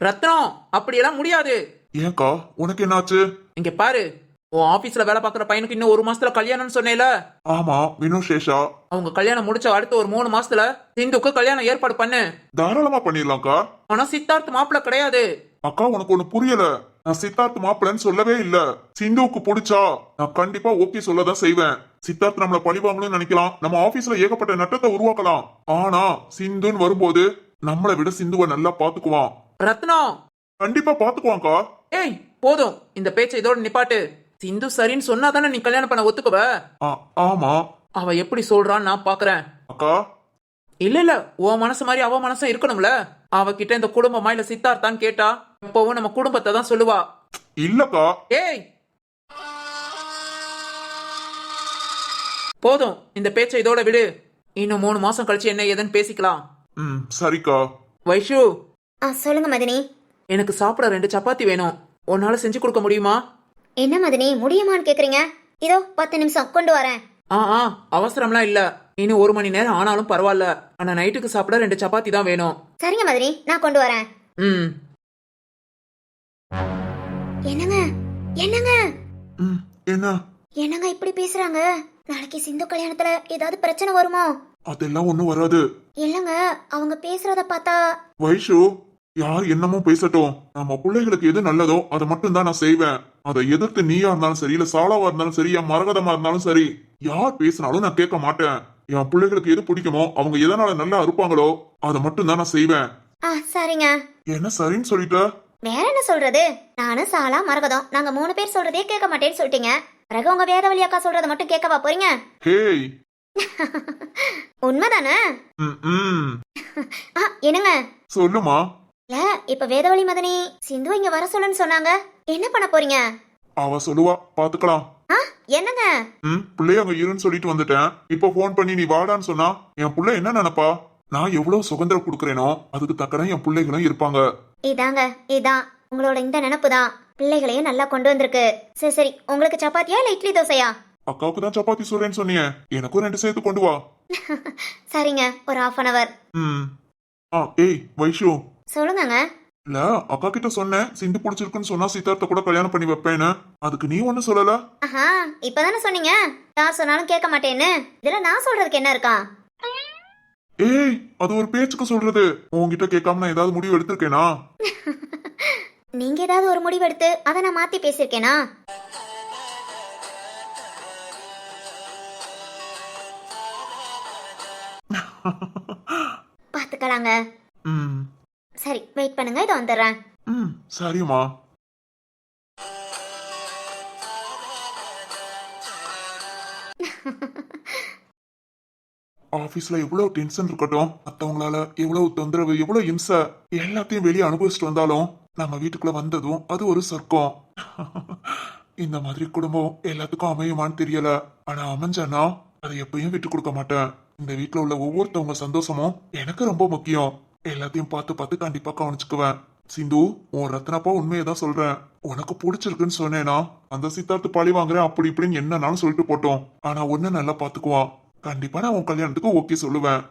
ரத்னம் அப்படியெல்லாம் முடியாது. ஏன்க்கா உனக்கு என்னாச்சு? இங்க பாரு, உன் ஆபீஸ்ல வேலை பாக்குற பையனுக்கு இன்னும் 1 மாசத்துல கல்யாணம்னு சொன்னேல. ஆமா வினோஷேஷா. அவங்க கல்யாணம் முடிச்ச அடுத்த ஒரு 3 மாசத்துல சிந்துக்கு கல்யாணம் ஏற்பாடு பண்ணு. தாராளமா பண்ணிடலாம்க்கா. ஆனா சித்தார்த் மாப்பிள்ள கிடையாது. அக்கா உனக்கு ஒண்ணு புரியல. நான் சித்தார்த் மாப்பிள்ளன்னு சொல்லவே இல்ல. சிந்துவுக்கு பிடிச்சா நான் கண்டிப்பா ஓகே சொல்லதான் செய்வேன். சித்தார்த் நம்மள பழி வாங்கணும்னு நினைக்கலாம், நம்ம ஆபீஸ்ல ஏகப்பட்ட நட்டத்தை உருவாக்கலாம். ஆனா சிந்துன்னு வரும்போது நம்மளை விட சிந்துவை நல்லா பாத்துக்குவான். ரத்னம் கண்டிப்பா பாத்துக்குவான்க்கா. ஏய் போதும், இந்த பேச்சை இதோட நிப்பாட்டு. சிந்து சரின்னு சொன்னா தானே நீ கல்யாணம் பண்ண ஒத்துக்குவ? ஆமா. அவ எப்படி சொல்றான்னு நான் பாக்குறேன். அக்கா இல்ல உன் மனசு மாதிரி அவ மனசும் இருக்கணும்ல. அவகிட்ட இந்த குடும்பமா இல்ல சித்தார்த்தான்னு கேட்டா எப்பவும் நம்ம குடும்பத்தை தான் சொல்லுவா. இல்லக்கா. ஏய் போதும், இந்த பேச்சை இதோட விடு. இன்னும் 3 மாசம் கழிச்சு என்ன ஏதுன்னு பேசிக்கலாம். சரிக்கா. வைஷு சொல்லுங்க மதினி. எனக்கு சாப்பிட 2 சப்பாத்தி வேணும். உன்னால செஞ்சு கொடுக்க முடியுமா? என்ன மதினி முடியுமான்னு கேக்குறீங்க? இதோ 10 நிமிஷம் கொண்டு வரேன். அவசரம்லாம் இல்ல. இன்னும் 1 மணி நேரம் ஆனாலும் பரவாயில்ல. ஆனா நைட்டுக்கு சாப்பிட 2 சப்பாத்தி தான் வேணும். சரிங்க மதினி, நான் கொண்டு வரேன். என்னங்க என்னங்க என்ன என்னங்க இப்படி பேசுறாங்க? நாளைக்கு சிந்து கல்யாணத்துல ஏதாவது பிரச்சனை வருமோ? அதெல்லாம் ஒண்ணும் வராது. இல்லங்க அவங்க பேசுறத பார்த்தா. வைஷு யார் என்னமோ பேசட்டும், நம்ம பிள்ளைகளுக்கு எது நல்லதோ அதை மட்டும் தான் நான் செய்வேன். அதை எதிர்த்து நீயா இருந்தாலும் சரி, இல்ல சாலாவா இருந்தாலும் சரி, என் மரகதமா இருந்தாலும் சரி, யார் பேசினாலும் நான் கேட்க மாட்டேன். என் பிள்ளைகளுக்கு எது பிடிக்குமோ, அவங்க எதனால நல்லா இருப்பாங்களோ அதை மட்டும் தான் நான் செய்வேன். சரிங்க. என்ன சரின்னு சொல்லிட்ட? வேற என்ன சொல்றது? நானும் சாலா மரகதம் நாங்க 3 பேர் சொல்றதே கேட்க மாட்டேன்னு சொல்லிட்டீங்க. பிறகு உங்க வேதவழி அக்கா சொல்றத மட்டும் கேட்கவா போறீங்க? ஹேய் உண்மைதானே? என்னங்க சொல்லுமா. இல்ல இப்ப வேதவழி மதனி சிந்து இங்க வர சொல்லுன்னு சொன்னாங்க. என்ன பண்ண போறீங்க? அவ சொல்லுவா பாத்துக்கலாம். என்னங்க? பிள்ளைய அங்க இருன்னு சொல்லிட்டு வந்துட்டேன். இப்ப போன் பண்ணி நீ வாடான்னு சொன்னா என் புள்ள என்ன நினைப்பா? நான் எவ்வளவு சுதந்திரம் கொடுக்கறேனோ அதுக்கு தக்கன என் பிள்ளைகளும் இருப்பாங்க. இதான் உங்களோட இந்த நினைப்பு தான் பிள்ளைகளையும் நல்லா கொண்டு வந்திருக்கு. சரி சரி, உங்களுக்கு சப்பாத்தியா இல்ல இட்லி தோசையா? அக்காவுக்கு தான் சப்பாத்தி சொல்றேன்னு சொன்னீங்க, எனக்கும் 2 சேர்த்து கொண்டு வா. சரிங்க, ஒரு 1/2 hour. ஏய் வைஷு. சொல்லுங்க. இல்ல அக்கா கிட்ட சொன்னேன் சிந்து பிடிச்சிருக்குன்னு சொன்னா சித்தார்த்த கூட கல்யாணம் பண்ணி வைப்பேன்னு. அதுக்கு நீ ஒண்ணு சொல்லல. இப்பதானே சொன்னீங்க யார் சொன்னாலும் கேட்க மாட்டேன்னு. இதுல நான் சொல்றதுக்கு என்ன இருக்கா? ஏய் அது ஒரு பேச்சுக்கு சொல்றது. உன்கிட்ட கேட்காம நான் ஏதாவது முடிவு எடுத்திருக்கேனா? நீங்க ஏதாவது ஒரு முடிவு எடுத்து அதை நான் மாத்தி பேசிருக்கேனா? பாத்துக்கலாங்க. சரி வெயிட் பண்ணுங்க, இதை வந்துடுறேன். சரிம்மா. ஆபீஸ்ல எவ்வளவு டென்ஷன் இருக்கட்டும், மத்தவங்களால எவ்வளவு தொந்தரவு, எவ்வளவு இம்சை எல்லாத்தையும் வெளியே அனுபவிச்சுட்டு வந்தாலும் நம்ம வீட்டுக்குள்ள வந்ததும் அது ஒரு சொர்க்கம். இந்த மாதிரி குடும்பம் எல்லாத்துக்கும் அமையுமான்னு தெரியல. ஆனா அமைஞ்சானா அதை எப்பயும் விட்டு கொடுக்க மாட்டேன். இந்த வீட்டுல உள்ள ஒவ்வொருத்தவங்க சந்தோஷமும் எனக்கு ரொம்ப முக்கியம். எல்லாத்தையும் பார்த்து பார்த்து கண்டிப்பா கவனிச்சுக்குவேன். சிந்து உன் ரத்னப்பா உண்மையதான் சொல்றேன். உனக்கு பிடிச்சிருக்குன்னு சொன்னேனா அந்த சித்தார்த்து பழி வாங்குறேன் அப்படி இப்படின்னு என்னன்னாலும் சொல்லிட்டு போட்டோம். ஆனா ஒன்னு நல்லா பாத்துக்குவான். கண்டிப்பா நான் உன் கல்யாணத்துக்கு ஓகே சொல்லுவேன்.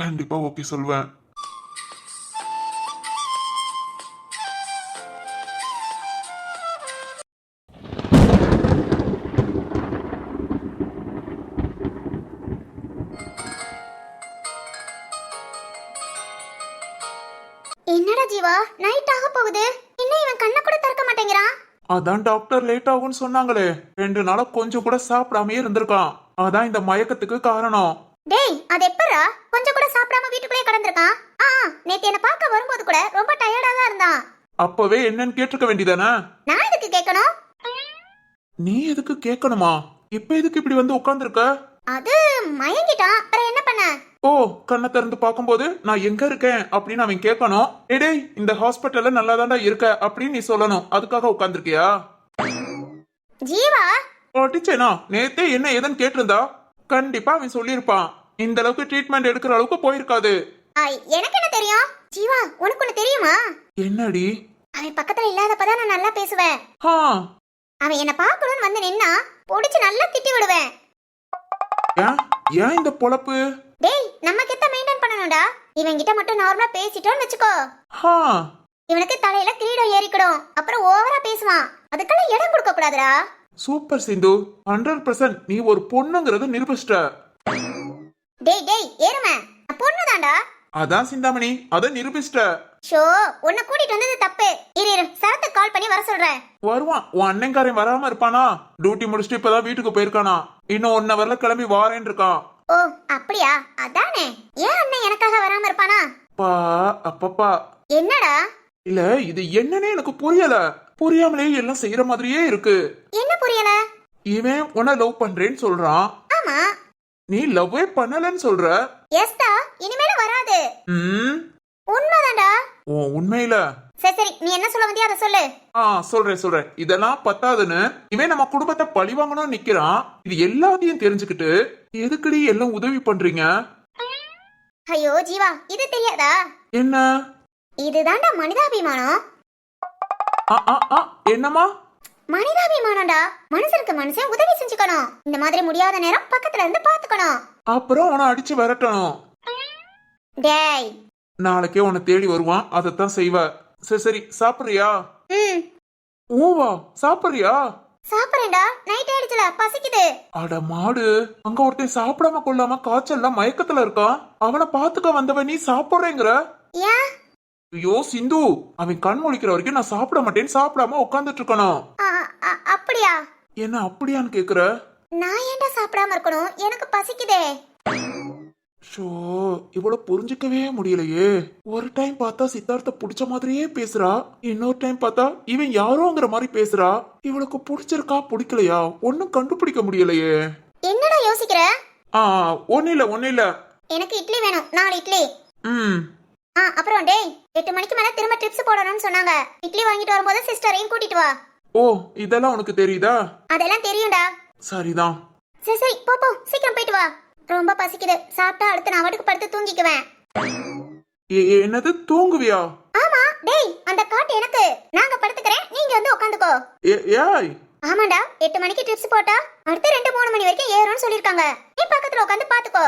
கண்டிப்பா ஓகே சொல்வேன். என்னடா ஜீவா, நைட் ஆக போகுது, இன்னும் இவன் கண்ணை கூட திறக்க மாட்டேங்கிறான். அதான் டாக்டர் லேட் ஆகும்னு சொன்னாங்களே, 2 நாளா கொஞ்சம் கூட சாப்பிடாமயே இருந்திருக்கான். அதான் இந்த மயக்கத்துக்கு காரணம். டேய், அது எப்பறா கொஞ்சம் கூட சாப்பிடாம வீட்டுக்குள்ளே கடந்திருக்கான்? நேத்து என்ன பார்க்க வரும்போது கூட ரொம்ப டயர்டா தான் இருந்தான். அப்பவே என்னன்னு கேட்டிருக்க வேண்டியதானே? நான் எதுக்கு கேட்கணும்? நீ எதுக்கு கேட்கணுமா? இப்ப எதுக்கு இப்படி வந்து உட்கார்ந்துருக்க? அது மயங்கிட்டான், அப்புறம் என்ன பண்ண? ஓ, கண்ணை திறந்து பார்க்கும்போது நான் எங்க இருக்கேன் அப்படின்னு அவன் கேட்கணும். டேய், இந்த ஹாஸ்பிட்டல்ல நல்லா இருக்க அப்படின்னு நீ சொல்லணும். அதுக்காக உட்கார்ந்துருக்கியா? ஜீவா, அடிச்சேனா நேத்தே என்ன ஏதுன்னு கேட்டிருந்தா கண்டிப்பா அவன் சொல்லியிருப்பான். இந்த அளவுக்கு ட்ரீட்மெண்ட் எடுக்கிற அளவுக்கு போயிருக்காது. எனக்கு என்ன தெரியும்? ஜீவா, உனக்கு ஒண்ணு தெரியுமா? என்னடி? அவன் பக்கத்துல இல்லாதப்பதான் நான் நல்லா பேசுவேன். ஹா, அவன் என்ன பார்க்கணும்னு வந்து நின்னா பொடிச்சு நல்லா திட்டி விடுவேன். ஏன் ஏன் இந்த பொழப்பு? டேய், நம்ம கிட்ட மெயின்டைன் பண்ணணும்டா. இவன் கிட்ட மட்டும் நார்மலா பேசிட்டோம்னு வெச்சுக்கோ, ஹா, இவனுக்கு தலையில கிரீடம் ஏறிக்கிடும். அப்புறம் ஓவரா பேசுவான். அதுக்கெல்லாம் இடம் கொடுக்க கூடாதுடா. சூப்பர் சிந்து, 100% நீ ஒரு பொண்ணுங்கிறத நிரூபிச்சிட்ட. டேய் டேய், ஏறுமே, நான் பொண்ணுதான்டா. அதான் சிந்தாமணி, அதை நிரூபிச்சிட்ட. ஷோ, உன்னை கூட்டிட்டு வந்தது தப்பு. இரு சரத்து கால் பண்ணி வர சொல்றேன். வருவான். உன் அண்ணன்காரன் வராம இருப்பானா? டியூட்டி முடிச்சுட்டு இப்பதான் வீட்டுக்கு போயிருக்கானா. இன்னும் 1 ஹவர்ல கிளம்பி வாரேன்னு இருக்கான். ஓ, அப்படியா? அதானே, ஏன் அண்ணன் எனக்காக வராம இருப்பானா? பா, அப்பப்பா. என்னடா? இல்ல, இது என்னன்னே எனக்கு புரியல. புரியாமலே எல்லாம் செய்யற மாதிரியே இருக்கு. என்ன புரியல? இவன் உன்னை லவ் பண்றேன்னு சொல்றான். ஆமா. நீ லவ்வே பண்ணலன்னு சொல்ற. எஸ்டா, இனிமேல வராது. ம், உண்மைதான்டா. ஓ, உண்மையில? சரி சரி, நீ என்ன சொல்ல வந்தியா அதை சொல்லு. சொல்றேன். இதெல்லாம் பத்தாதுன்னு இவன் நம்ம குடும்பத்தை பழி வாங்கணும்னு நிக்கிறான். இது எல்லாத்தையும் தெரிஞ்சுக்கிட்டு எதுக்குடி எல்லாம் உதவி பண்றீங்க? ஐயோ ஜீவா, இது தெரியாதா? என்ன? இதுதான்டா மனிதாபிமானம். என்னமா? மனிதாபிமானம்டா. மனுஷனுக்கு மனுஷன் உதவி செஞ்சுக்கணும். இந்த மாதிரி முடியாத நேரம் பக்கத்துல இருந்து பாத்துக்கணும். அப்புறம் உன்னை அடிச்சு விரட்டணும். டேய், நாளைக்கே உன்னை தேடி வருவான், அதைத்தான் செய்வ. சரி சாப்பிடுறியா? ம், ஓவா, சாப்பிடுறியா? சாப்பிடுறேன்டா. நைட் ஆயிடுச்சுல, பசிக்குது. அட மாடு, அங்க ஒருத்தன் சாப்பிடாம கொள்ளாம காய்ச்சல்ல மயக்கத்துல இருக்கான். அவனை பாத்துக்க வந்தவன் நீ சாப்பிடுறேங்கிற? ஏன்? ஐயோ சிந்து, அவன் கண் முழிக்கிற வரைக்கும் நான் சாப்பிட மாட்டேன்னு சாப்பிடாம உட்காந்துட்டு இருக்கணும். அப்படியா? என்ன அப்படியான்னு கேக்குற? நான் ஏன்டா சாப்பிடாம இருக்கணும்? எனக்கு பசிக்குதே. ஷோ, இவ்வளவு புரிஞ்சுக்கவே முடியலையே. ஒரு டைம் பார்த்தா சித்தார்த்த புடிச்ச மாதிரியே பேசுறா, இன்னொரு டைம் பார்த்தா இவன் யாரோங்கிற மாதிரி பேசுறா. இவளுக்கு பிடிச்சிருக்கா பிடிக்கலையா ஒன்னும் கண்டுபிடிக்க முடியலையே. என்னடா யோசிக்கிற? ஒன்னும் இல்ல. எனக்கு இட்லி வேணும், 4 இட்லி. ம், அப்புறம் டேய், 8 மணிக்கு மேல திரும்ப ட்ரிப்ஸ் போடணும்னு சொன்னாங்க. இட்லி வாங்கிட்டு வரும்போது சிஸ்டரையும் கூட்டிட்டு வா. ஓ, இதெல்லாம் உனக்கு தெரியுதா? அதெல்லாம் தெரியும்டா. சரிதான். சரி போ சீக்கிரம் போயிட்டு வா. ரொம்ப பசிக்குது. சாப்பிட்டா அடுத்து நான் வாட்டுக்கு படுத்து தூங்கிக்குவேன். என்னது, தூங்குவியா? ஆமா டேய், அந்த காட்டு எனக்கு. நாங்க படுத்துக்கிறேன், நீங்க வந்து உட்காந்துக்கோ. ஏய், ஆமாண்டா, 8 மணிக்கு ட்ரிப்ஸ் போட்டா அடுத்து 2-3 மணி வரைக்கும் ஏறும்னு சொல்லிருக்காங்க. நீ பக்கத்துல உட்காந்து பாத்துக்கோ.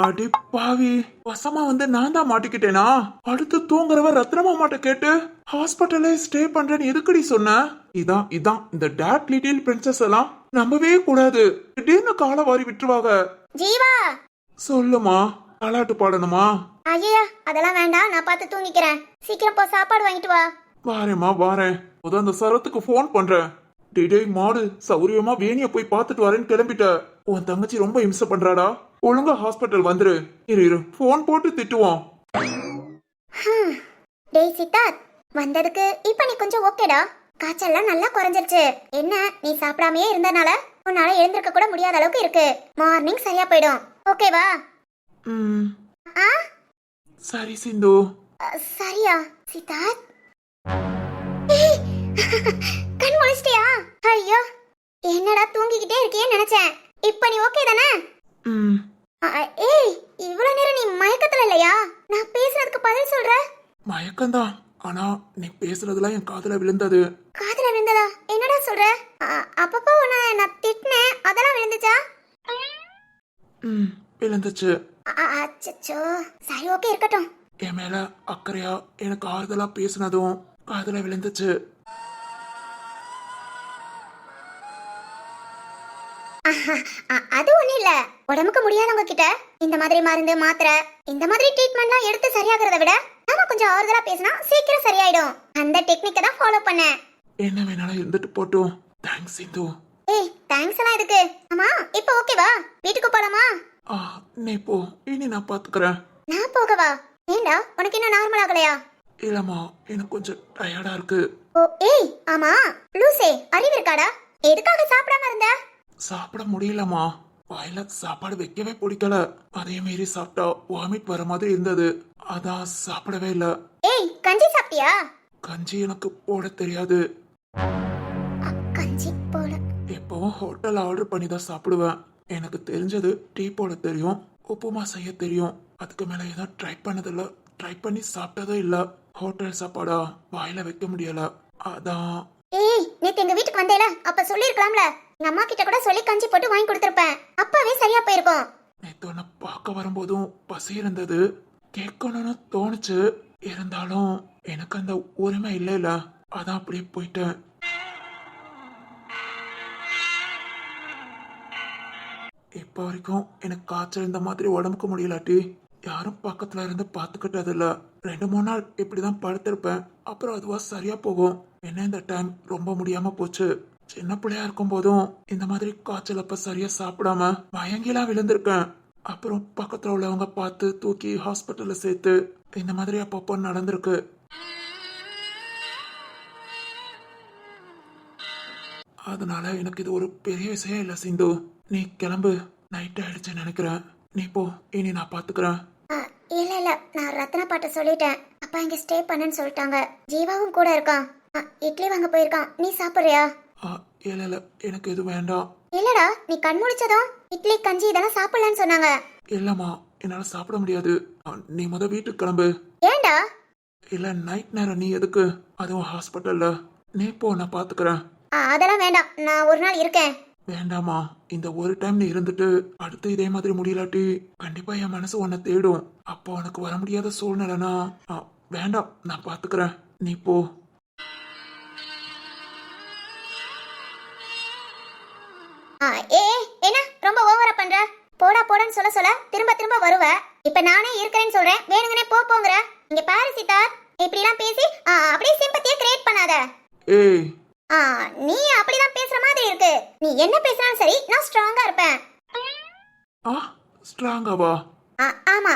அடி பாவி, வசமா வந்து நான் தான் மாட்டிக்கிட்டேனா? அடுத்து தூங்குறவ ரத்னமா மாட்ட கேட்டு ஹாஸ்பிட்டல்ல ஸ்டே பண்றேன்னு எதுக்குடி சொன்ன? இதான் இந்த டேட் லிட்டில் பிரின்சஸ் எல்லாம் நம்பவே கூடாது. திடீர்னு காலை வாரி விட்டுருவாங்க. ஜீவா, சொல்லுமா, தாலாட்டு பாடணுமா? ஐயா அதெல்லாம் வேண்டாம், நான் பார்த்து தூங்கிக்கிறேன். சீக்கிரம் போ, சாப்பாடு வாங்கிட்டு வா. வாரேம்மா வாரேன். அந்த சரத்துக்கு போன் பண்றேன். டேய் மாடு, சௌரியமா வேணிய போய் பார்த்துட்டு வரேன்னு கிளம்பிட்ட. உன் தங்கச்சி ரொம்ப இம்சை பண்றாடா. ஒழுங்கா ஹாஸ்பிட்டல் வந்துரு. இரு போன் போட்டு திட்டுவோம். டேய் சித்தார்த், வந்ததுக்கு இப்ப நீ கொஞ்சம் ஓகேடா. காய்ச்சல்லாம் நல்லா குறைஞ்சிருச்சு. என்ன, நீ சாப்பிடாமயே இருந்தனால உன்னால எழுந்திருக்க கூட முடியாத அளவுக்கு இருக்கு. மார்னிங் சரியா போயிடும், ஓகேவா? சரி சிந்து. சரியா சித்தார்த்? கண் முழிச்சிட்டியா? ஐயோ, என்னடா தூங்கிக்கிட்டே இருக்கியேன்னு நினைச்சேன். இப்ப நீ ஓகே தானே? ஏய், இவ்வளவு நேரம் நீ மயக்கத்துல இல்லையா? நான் பேசுறதுக்கு பதில் சொல்ற. மயக்கம்தான், ஆனா நீ பேசுறதுலாம் என் காதுல விழுந்தது. காதுல விழுந்ததா? என்னடா சொல்ற? அப்பப்போ உன்னை நான் திட்டினேன், அதெல்லாம் விழுந்துச்சா? விழுந்துச்சு. அச்சோ சரி ஓகே இருக்கட்டும். என் மேல அக்கறையா எனக்கு ஆறுதலா பேசினதும் காதுல விழுந்துச்சு. அது ஒண்ணு இல்ல. உடம்புக்கு முடியாதவங்க கிட்ட இந்த மாதிரி மருந்து மாத்திரை இந்த மாதிரி ட்ரீட்மெண்ட்லாம் எடுத்து சரியாகிறத விட நாம கொஞ்சம் ஆறுதலா பேசினா சீக்கிரம் சரியாயிடும். அந்த டெக்னிக்கை தான் ஃபாலோ பண்ணேன். என்ன வேணாலும் இருந்துட்டு போட்டும். தேங்க்ஸ் சிந்து. ஏய் தேங்க்ஸ் எல்லாம் எதுக்கு? ஆமா இப்போ ஓகேவா? வீட்டுக்கு போலாமா? நீ போ, இனி நான் பாத்துக்கிறேன். நான் போகவா? ஏண்டா உனக்கு இன்னும் நார்மல் ஆகலையா? இல்லம்மா, எனக்கு கொஞ்சம் டயர்டா இருக்கு. ஓ ஏய் ஆமா லூசே, அறிவு இருக்காடா? எதுக்காக சாப்பிடாம இருந்த? சாப்பிட முடியலம்மா. வாயில சாப்பாடு வைக்கவே பிடிக்கல. அதே மீறி சாப்பிட்டா வாமிட் வர மாதிரி இருந்தது. அதான் சாப்பிடவே இல்ல. ஏய் கஞ்சி சாப்பிட்டியா? கஞ்சி எனக்கு போட தெரியாது. கஞ்சி போல. எப்பவும் ஹோட்டல் ஆர்டர் பண்ணி தான் சாப்பிடுவேன். எனக்கு தெரிஞ்சது டீ போட தெரியும், உப்புமா செய்ய தெரியும். அதுக்கு மேல ஏதோ ட்ரை பண்ணதில்ல, ட்ரை பண்ணி சாப்பிட்டதே இல்ல. ஹோட்டல் சாப்பாடா வாயில வைக்க முடியல. அதான். ஏய் நேத்து எங்க வீட்டுக்கு வந்தேல, அப்ப சொல்லிருக்கலாம்ல. எங்க அம்மா கிட்ட கூட சொல்லி கஞ்சி போட்டு வாங்கி கொடுத்திருப்பேன். அப்பவே சரியா போயிருக்கும். நேத்து உன்னை பார்க்க வரும்போதும் பசி இருந்தது, கேட்கணும்னு தோணுச்சு. இருந்தாலும் எனக்கு அந்த உரிமை இல்லைல, அதான் அப்படியே போயிட்டேன். இப்ப வரைக்கும் எனக்கு காய்ச்சல் இந்த மாதிரி உடம்புக்கு முடியலாட்டி யாரும் பக்கத்துல இருந்து பாத்துக்கிட்டது இல்ல. 2-3 நாள் இப்படிதான் படுத்திருப்பேன், அப்புறம் அதுவா சரியா போகும். என்ன இந்த டைம் ரொம்ப முடியாம போச்சு. சின்ன பிள்ளையா இருக்கும் போதும் இந்த மாதிரி காய்ச்சல் அப்ப சரியா சாப்பிடாம மயங்கிலாம் விழுந்திருக்கேன். அப்புறம் பக்கத்துல உள்ளவங்க பார்த்து தூக்கி ஹாஸ்பிட்டல்ல சேர்த்து இந்த மாதிரி அப்பப்போ நடந்திருக்கு. அதனால எனக்கு இது ஒரு பெரிய விஷயம் இல்ல சிந்து. நீ கிளம்பு, நைட் ஆயிடுச்சு நினைக்கிறேன். நீ போ, இனி நான் பாத்துக்கிறேன். இல்ல இல்ல, நான் ரத்னா பாட்ட சொல்லிட்டேன். அப்பா இங்க ஸ்டே பண்ணுன்னு சொல்லிட்டாங்க. ஜீவாவும் கூட இருக்கான். இட்லி வாங்க போயிருக்கான். நீ சாப்பிடுறியா? இல்ல இல்ல, எனக்கு எதுவும் வேண்டாம். இல்லடா, நீ கண் முழிச்சதும் இட்லி கஞ்சி இதெல்லாம் சாப்பிடலான்னு சொன்னாங்க. இல்லம்மா, என்னால சாப்பிட முடியாது. நீ முத வீட்டுக்கு கிளம்பு. ஏண்டா? இல்ல நைட் நேரம் நீ எதுக்கு, அதுவும் ஹாஸ்பிட்டல்ல. நீ போ, நான் பாத்துக்கிறேன். அதெல்லாம் வேண்டாம், நான் ஒரு நாள் இருக்கேன். வேண்டாமா, இந்த ஒரு டைம் நீ இருந்துட்டு அடுத்து இதே மாதிரி முடியலாட்டி கண்டிப்பா என் மனசு உன்னை தேடும். அப்போ உனக்கு வர முடியாத சூழ்நிலைனா வேண்டாம், நான் பாத்துக்கிறேன். நீ போ. ஏ என்ன ரொம்ப ஓவரா பண்ற? போடா போடான்னு சொல்ல சொல்ல திரும்ப திரும்ப வருவ. இப்ப நானே இருக்கிறேன்னு சொல்றேன், வேணுங்கனே போங்கற. இங்க பாரு சித்தார், இப்படி எல்லாம் பேசி அப்படியே சிம்பத்தியை கிரியேட் பண்ணாத. ஏய், நீ அப்படிதான் பேசுற மாதிரி இருக்கு. நீ என்ன பேசினாலும் சரி, நான் ஸ்ட்ராங்கா இருப்பேன். ஸ்ட்ராங்காவா? ஆமா.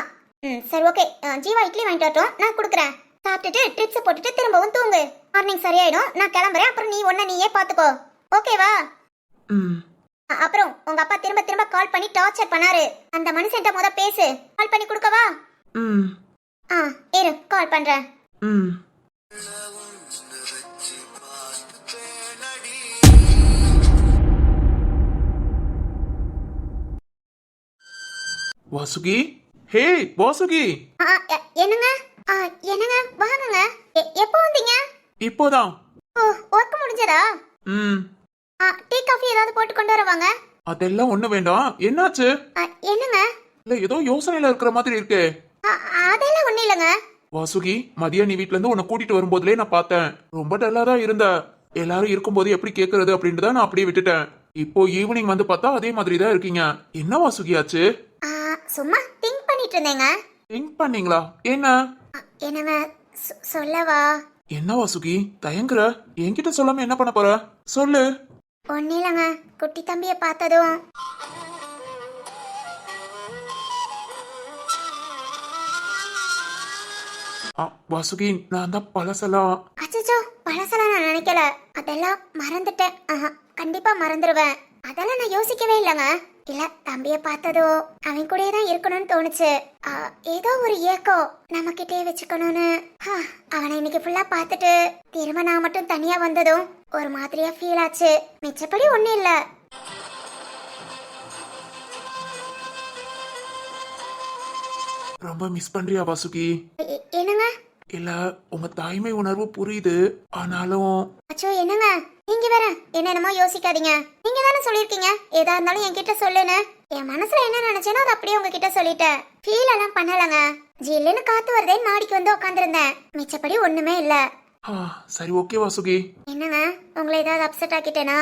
சரி ஓகே, ஜீவா இட்லி வாங்கிட்டு வரட்டும், நான் குடுக்குறேன். சாப்பிட்டுட்டு ட்ரிப்ஸ் போட்டுட்டு திரும்பவும் தூங்கு. மார்னிங் சரியாயிடும். நான் கிளம்புறேன். அப்புறம் நீ ஒன்ன நீயே பாத்துக்கோ, ஓகேவா? அப்புறம் உங்க அப்பா திரும்ப திரும்ப கால் பண்ணி டார்ச்சர் பண்ணாரு. அந்த மனுஷன்ட்ட முத பேசு. கால் பண்ணி கொடுக்கவா? இரு, கால் பண்றேன். வாசுகி, ஹே வாசுகி. என்னங்க? என்னங்க வாங்குங்க. எப்போ வந்தீங்க? இப்போதான். ஓ, ஒர்க் முடிஞ்சதா? டீ காஃபி ஏதாவது போட்டு கொண்டு வரவாங்க. அதெல்லாம் ஒண்ணு வேண்டாம். என்னாச்சு? என்னங்க? இல்ல ஏதோ யோசனையில இருக்கிற மாதிரி இருக்கே. அதெல்லாம் ஒண்ணு இல்லங்க. வாசுகி, மதியம் நீ வீட்ல இருந்து உன்னை கூட்டிட்டு வரும்போதுலே நான் பார்த்தேன். ரொம்ப டல்லா தான் இருந்த. எல்லாரும் இருக்கும்போது எப்படி கேக்குறது அப்படின்ட்டு தான் நான் அப்படியே விட்டுட்டேன். இப்போ ஈவினிங் வந்து பார்த்தா அதே மாதிரி தான் இருக்கீங்க. என்ன வாசுகி ஆச்சு? சும்மா திங்க் பண்ணிட்டு இருந்தேங்க. திங்க் பண்ணீங்களா? என்ன? என்னங்க சொல்லவா? என்ன வாசுகி தயங்குற? என்கிட்ட சொல்லாம என்ன பண்ண போற? சொல்லு. ஒண்ணு இல்லங்க, குட்டி தம்பிய பார்த்ததும் வாசுகி, நான் தான் பழசெல்லாம். அச்சச்சோ, பழசெல்லாம் நான் நினைக்கல. அதெல்லாம் மறந்துட்டேன். கண்டிப்பா மறந்துடுவேன். அதெல்லாம் நான் யோசிக்கவே இல்லைங்க. இல்ல, தம்பிய பார்த்ததோ அவன் கூடயே தான் இருக்கணும்னு தோணுச்சு. ஏதோ ஒரு ஏக்கம் நம்ம கிட்டே வச்சுக்கணும்னு. அவனை இன்னைக்கு ஃபுல்லா பார்த்துட்டு திரும்ப நான் மட்டும் தனியா வந்ததும் ஒரு மாதிரியா ஃபீல் ஆச்சு. மிச்சப்படி ஒண்ணு இல்ல. ரொம்ப மிஸ் பண்றியா வாசுகி? என்னங்க? இல்ல, உங்க தாய்மை உணர்வு புரியுது. ஆனாலும் அச்சோ என்னங்க, நீங்க வேற என்னென்னமோ யோசிக்காதீங்க. நீங்க தானே சொல்லிருக்கீங்க ஏதா இருந்தாலும் என்கிட்ட சொல்லுன்னு. என் மனசுல என்ன நினைச்சேனோ அதை அப்படியே உங்ககிட்ட சொல்லிட்டேன். ஃபீல் எல்லாம் பண்ணலங்க. ஜில்லுன்னு காத்து வருதேன்னு மாடிக்கு வந்து உட்காந்துருந்தேன். மிச்சப்படி ஒண்ணுமே இல்ல. சரி ஓகே வாசுகி. என்னங்க, உங்களை ஏதாவது அப்செட் ஆக்கிட்டேனா?